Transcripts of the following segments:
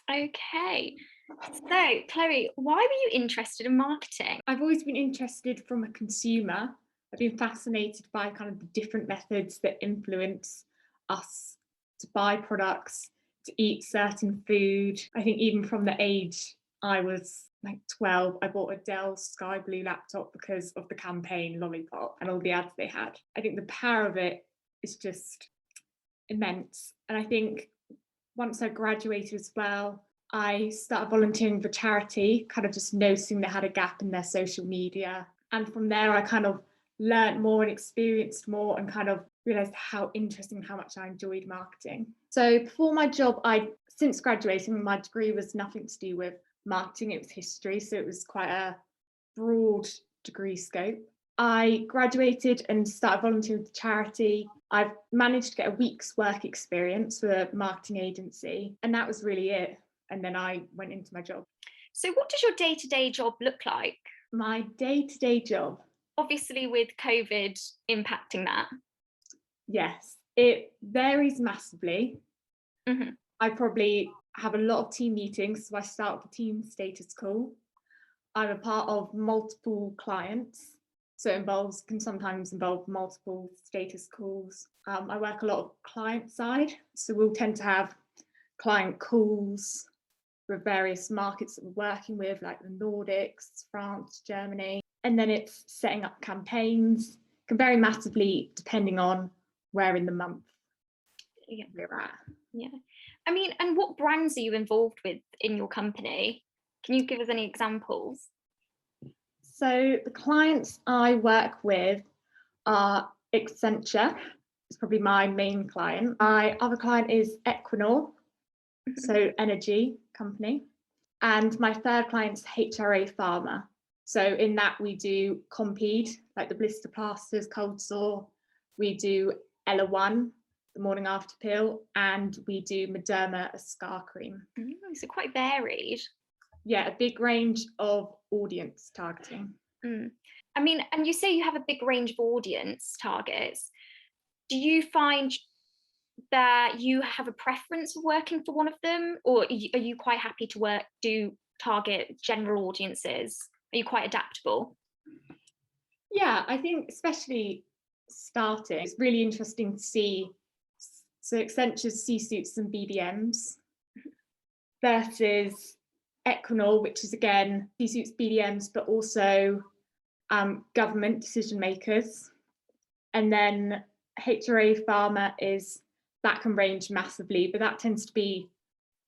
Okay. So, Chloe, why were you interested in marketing? I've always been interested from a consumer. I've been fascinated by kind of the different methods that influence us to buy products, to eat certain food. I think even from the age I was like 12, I bought a Dell Sky Blue laptop because of the campaign Lollipop and all the ads they had. I think the power of it is just immense. And I think once I graduated as well, I started volunteering for charity, kind of just noticing they had a gap in their social media. And from there, I kind of learned more and experienced more and kind of realized how interesting, how much I enjoyed marketing. So before my job, since graduating, my degree was nothing to do with marketing, it was history. So it was quite a broad degree scope. I graduated and started volunteering with charity. I've managed to get a week's work experience with a marketing agency, and that was really it. And then I went into my job. So, what does your day-to-day job look like? My day-to-day job, Obviously, with COVID impacting that. yes, it varies massively. Hmm. I probably have a lot of team meetings, so I start with the team status call. I'm a part of multiple clients, so can sometimes involve multiple status calls. I work a lot of client side, so we'll tend to have client calls with various markets that we're working with, like the Nordics, France, Germany. And then it's setting up campaigns, can vary massively depending on where in the month we're at. Yeah. I mean, and what brands are you involved with in your company? Can you give us any examples? So the clients I work with are Accenture, it's probably my main client. My other client is Equinor, so energy company. And my third client's HRA Pharma. So in that we do Compeed, like the blister plasters, cold sore. We do Ella One, the morning after pill, and we do Mederma, a scar cream. So quite varied. Yeah, a big range of audience targeting. I mean, and you say you have a big range of audience targets. Do you find that you have a preference for working for one of them, or are you quite happy to target general audiences? Are you quite adaptable? Yeah, I think especially starting, it's really interesting to see. So Accenture's C-suites and BDMs versus Equinor, which is again C-suites, BDMs, but also government decision makers. And then HRA Pharma that can range massively, but that tends to be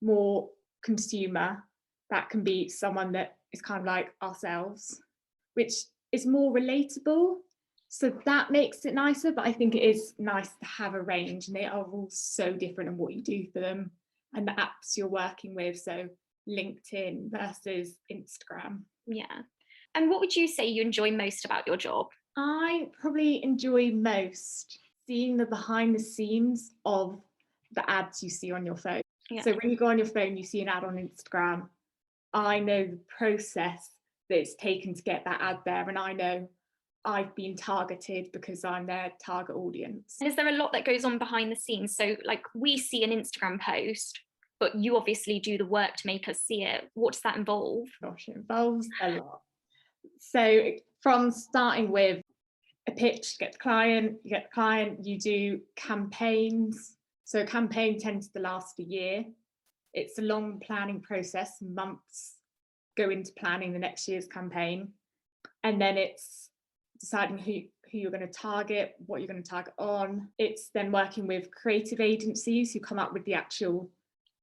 more consumer. That can be someone that is kind of like ourselves, which is more relatable. So that makes it nicer, but I think it is nice to have a range, and they are all so different in what you do for them and the apps you're working with. So LinkedIn versus Instagram. Yeah. And what would you say you enjoy most about your job? I probably enjoy most seeing the behind the scenes of the ads you see on your phone. Yeah. So when you go on your phone, you see an ad on Instagram. I know the process that it's taken to get that ad there, and I know I've been targeted because I'm their target audience. And is there a lot that goes on behind the scenes? So, like, we see an Instagram post, but you obviously do the work to make us see it. What does that involve? Gosh, it involves a lot. So from starting with a pitch, you get the client, you do campaigns. So a campaign tends to last a year. It's a long planning process, months go into planning the next year's campaign. And then it's deciding who you're going to target, what you're going to target on. It's then working with creative agencies who come up with the actual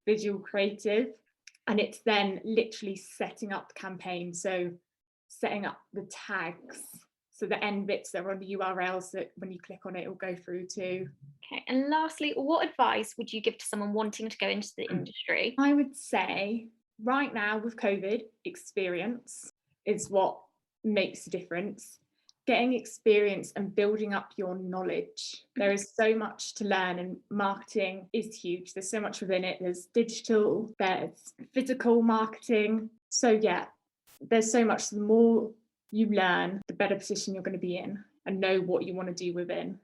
visual creative. And it's then literally setting up the campaign. So setting up the tags. So the end bits that are on the URLs that when you click on it, it'll go through to. Okay. And lastly, what advice would you give to someone wanting to go into the industry? I would say right now with COVID, experience is what makes a difference. Getting experience and building up your knowledge. There is so much to learn, and marketing is huge. There's so much within it. There's digital, there's physical marketing. So yeah, there's so much. The more you learn, the better position you're going to be in and know what you want to do within.